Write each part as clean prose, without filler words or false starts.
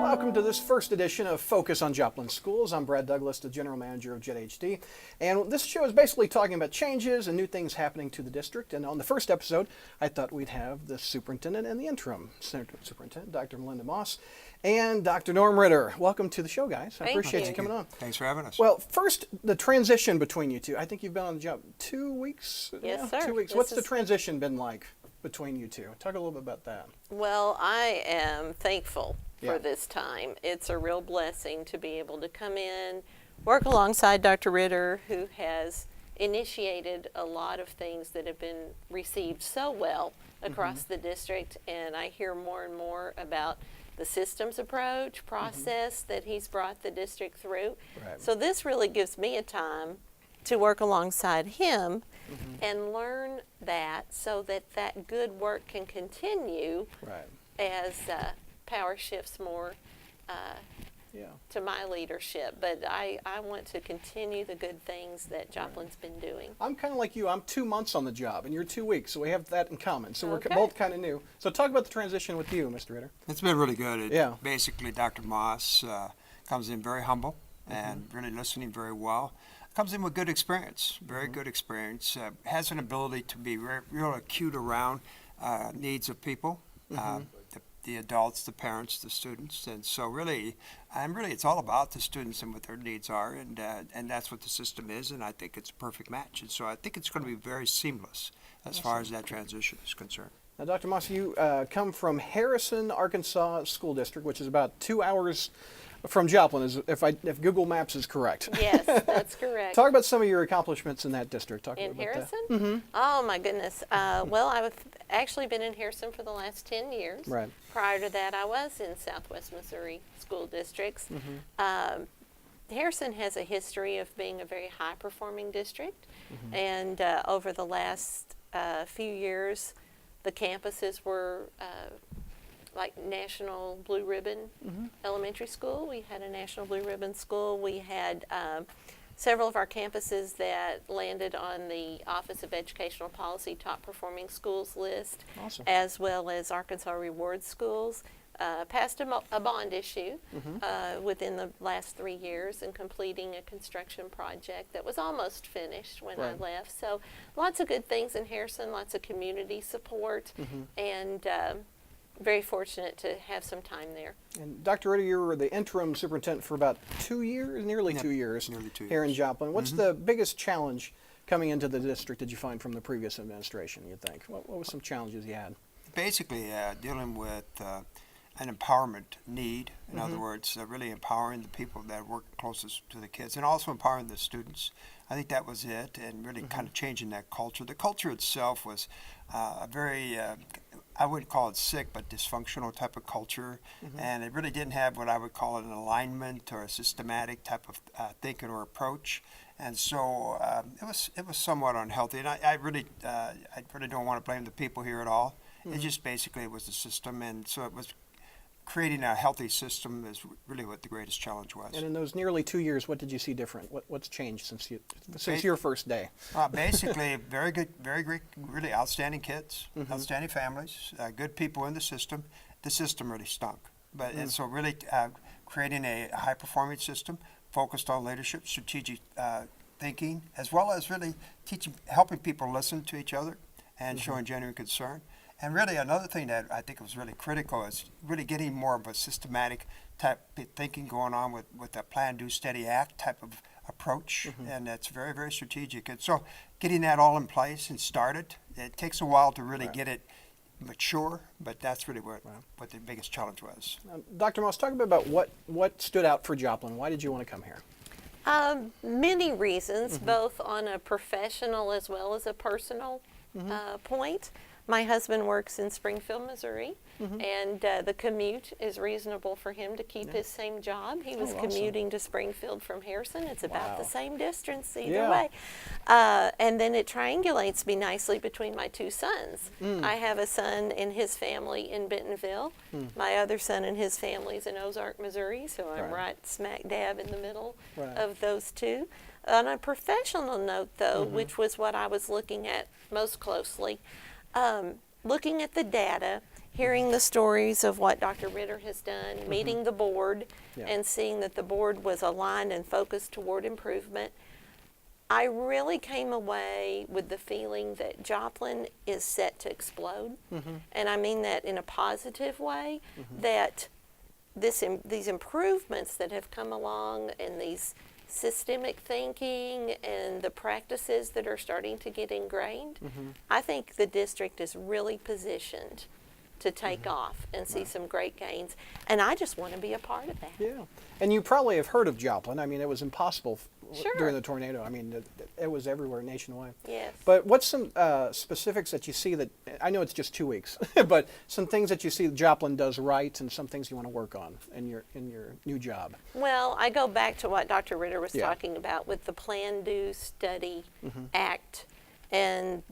Welcome to this first edition of Focus on Joplin Schools. I'm Brad Douglas, the General Manager of JET, and this show is basically talking about changes and new things happening to the district. And on the first episode, I thought we'd have the superintendent and the interim superintendent, Dr. Melinda Moss, and Dr. Norm Ritter. Welcome to the show, guys. I appreciate you coming on. Thanks for having us. Well, first, the transition between you two. I think you've been on the job 2 weeks? Yes, sir. 2 weeks. What's the transition been like between you two? Talk a little bit about that. Well, I am thankful for this time. It's a real blessing to be able to come in, work alongside Dr. Ritter, who has initiated a lot of things that have been received so well across the district, and I hear more and more about the systems approach process that he's brought the district through. Right. So this really gives me a time to work alongside him and learn that so that that good work can continue as power shifts more to my leadership. But I want to continue the good things that Joplin's been doing. I'm kind of like you. I'm 2 months on the job, and you're 2 weeks, so we have that in common. So we're both kind of new. So talk about the transition with you, Mr. Ritter. It's been really good. Basically, Dr. Moss comes in very humble and really listening very well. Comes in with good experience, very good experience. Has an ability to be real acute around needs of people. The adults, the parents, the students, and so really, it's all about the students and what their needs are, and that's what the system is, and I think it's a perfect match, and so I think it's going to be very seemless as far as that transition is concerned. Now, Dr. Moss, you come from Harrison, Arkansas School District, which is about 2 hours from Joplin, if Google Maps is correct. Yes, that's correct. Talk about some of your accomplishments in that district. Talk in about Harrison? That. Oh my goodness. Well, I've actually been in Harrison for the last 10 years. Right. Prior to that, I was in Southwest Missouri school districts. Harrison has a history of being a very high-performing district, and over the last few years, the campuses were like National Blue Ribbon Elementary School. We had a National Blue Ribbon School. We had several of our campuses that landed on the Office of Educational Policy Top Performing Schools list, as well as Arkansas Reward Schools. Passed a bond issue within the last 3 years and completing a construction project that was almost finished when I left. So lots of good things in Harrison, lots of community support, and very fortunate to have some time there. And Dr. Ritter, you were the interim superintendent for about 2 years, nearly 2 years, here in Joplin. What's the biggest challenge coming into the district did you find from the previous administration, you think? What were some challenges you had? Basically, dealing with an empowerment need. In other words, really empowering the people that work closest to the kids and also empowering the students. I think that was it, and really kind of changing that culture. The culture itself was a very I wouldn't call it sick, but dysfunctional type of culture, and it really didn't have what I would call an alignment or a systematic type of thinking or approach, and so it was somewhat unhealthy. And I really don't want to blame the people here at all. It just basically was the system, and so it was creating a healthy system is really what the greatest challenge was. And in those nearly 2 years, what did you see different? What's changed since your first day? Basically, very good, very great, really outstanding kids, outstanding families, good people in the system. The system really stunk. But and so really creating a high-performing system focused on leadership, strategic thinking, as well as really helping people listen to each other and showing genuine concern. And really another thing that I think was really critical is really getting more of a systematic type of thinking going on with a plan, do, steady, act type of approach. And that's very, very strategic. And so getting that all in place and started, it takes a while to really get it mature, but that's really what the biggest challenge was. Dr. Moss, talk about what stood out for Joplin. Why did you want to come here? Many reasons, both on a professional as well as a personal point. My husband works in Springfield, Missouri, and the commute is reasonable for him to keep his same job. He was commuting to Springfield from Harrison. It's about the same distance either way. And then it triangulates me nicely between my two sons. I have a son and his family in Bentonville. My other son and his family is in Ozark, Missouri, so I'm right smack dab in the middle of those two. On a professional note, though, which was what I was looking at most closely, looking at the data, hearing the stories of what Dr. Ritter has done, meeting the board, Yeah. and seeing that the board was aligned and focused toward improvement, I really came away with the feeling that Joplin is set to explode. And I mean that in a positive way, that these improvements that have come along and these systemic thinking and the practices that are starting to get ingrained, I think the district is really positioned to take off and see some great gains. And I just want to be a part of that. Yeah. And you probably have heard of Joplin. I mean, it was impossible Sure. during the tornado. I mean, it was everywhere nationwide. Yes. But what's some specifics that you see that, I know it's just 2 weeks, but some things that you see Joplin does right and some things you want to work on in your new job? Well, I go back to what Dr. Ritter was Yeah. talking about with the Plan, Do, Study, Act, and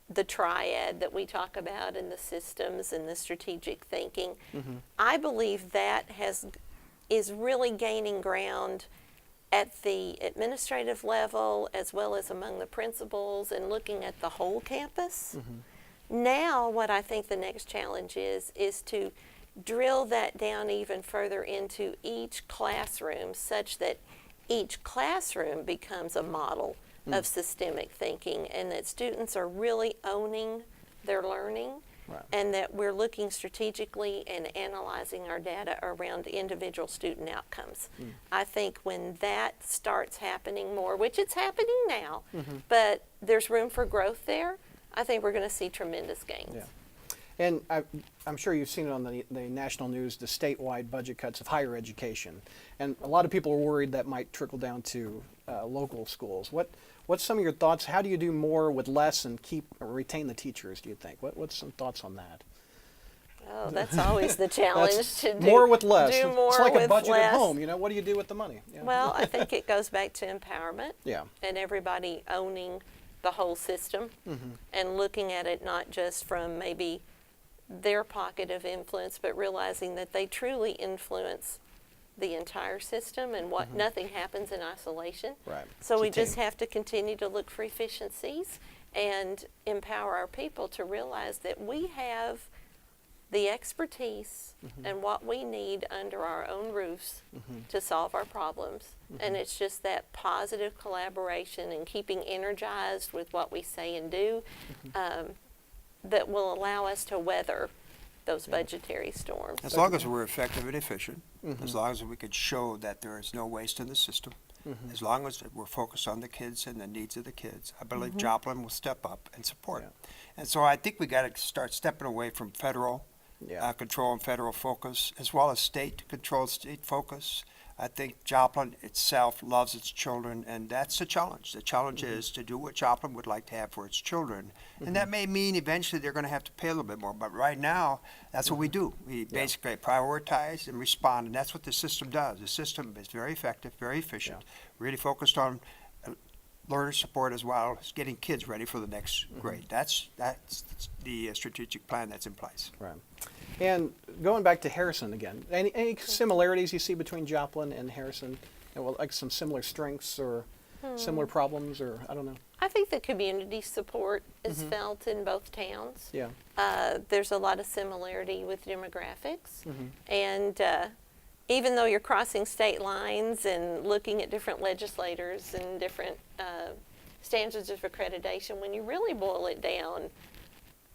the triad that we talk about in the systems and the strategic thinking. I believe that is really gaining ground at the administrative level as well as among the principals and looking at the whole campus. Now what I think the next challenge is to drill that down even further into each classroom such that each classroom becomes a model of systemic thinking and that students are really owning their learning. Right. And that we're looking strategically and analyzing our data around individual student outcomes. I think when that starts happening more, which it's happening now, but there's room for growth there, I think we're going to see tremendous gains. Yeah. And I'm sure you've seen it on the national news, the statewide budget cuts of higher education. And a lot of people are worried that might trickle down to local schools. What's some of your thoughts? How do you do more with less and keep or retain the teachers, do you think? What's some thoughts on that? Oh, that's always the challenge to do more with less. Do more it's like with a budget less. at home. What do you do with the money? Yeah. Well, I think it goes back to empowerment. Yeah. And everybody owning the whole system and looking at it not just from maybe their pocket of influence, but realizing that they truly influence the entire system and what nothing happens in isolation. Right. So It's a we just team. have to continue to look for efficiencies and empower our people to realize that we have the expertise and what we need under our own roofs to solve our problems. And it's just that positive collaboration and keeping energized with what we say and do that will allow us to weather those budgetary storms. As long as we're effective and efficient, as long as we could show that there is no waste in the system, as long as we're focused on the kids and the needs of the kids, I believe Joplin will step up and support. Yeah. And so I think we got to start stepping away from federal control and federal focus, as well as state control, state focus. I think Joplin itself loves its children, and that's the challenge. The challenge is to do what Joplin would like to have for its children. And that may mean eventually they're going to have to pay a little bit more, but right now, that's what we do. We basically prioritize and respond, and that's what the system does. The system is very effective, very efficient, really focused on learner support as well as getting kids ready for the next grade. That's the strategic plan that's in place. Right. And going back to Harrison again, any similarities you see between Joplin and Harrison? Like some similar strengths or similar problems, or I don't know. I think the community support is felt in both towns. Yeah. There's a lot of similarity with demographics. And even though you're crossing state lines and looking at different legislators and different standards of accreditation, when you really boil it down,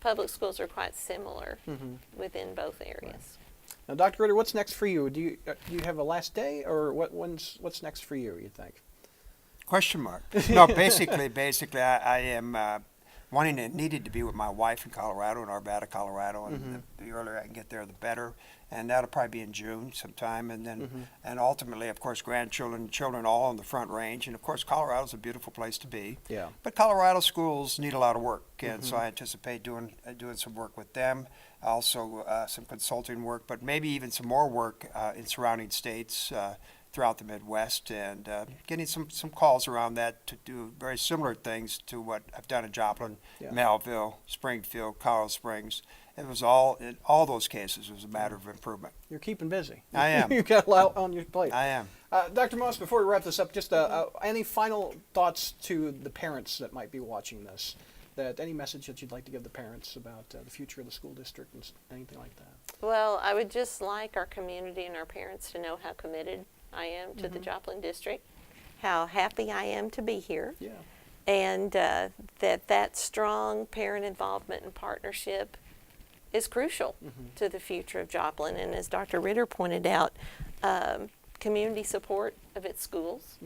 public schools are quite similar within both areas. Right. Now, Dr. Ritter, what's next for you? Do you have a last day, or what's next for you? You think? Question mark. No, basically, I am wanting and needed to be with my wife in Colorado, in Arvada, Colorado, and the earlier I can get there, the better. And that'll probably be in June sometime, and then and ultimately, of course, grandchildren, children, all on the Front Range, and of course, Colorado's a beautiful place to be. Yeah. But Colorado schools need a lot of work, and so I anticipate doing some work with them. Also, some consulting work, but maybe even some more work in surrounding states. Throughout the Midwest, and getting some calls around that to do very similar things to what I've done in Joplin, Melville, Springfield, Colorado Springs. It was in all those cases, it was a matter of improvement. You're keeping busy. I am. You've got a lot on your plate. I am. Dr. Moss, before we wrap this up, just any final thoughts to the parents that might be watching this? that any message that you'd like to give the parents about the future of the school district and anything like that? Well, I would just like our community and our parents to know how committed I am to the Joplin district, how happy I am to be here, Yeah. and that strong parent involvement and partnership is crucial to the future of Joplin. And as Dr. Ritter pointed out, community support of its schools,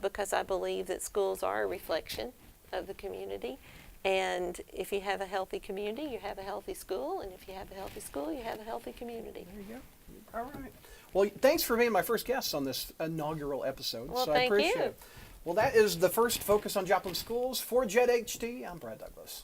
because I believe that schools are a reflection of the community. And if you have a healthy community, you have a healthy school. And if you have a healthy school, you have a healthy community. There you go. All right. Well, thanks for being my first guest on this inaugural episode. Well, so thank I appreciate you. it. Well, that is the first Focus on Joplin Schools. For JED HD, I'm Brad Douglas.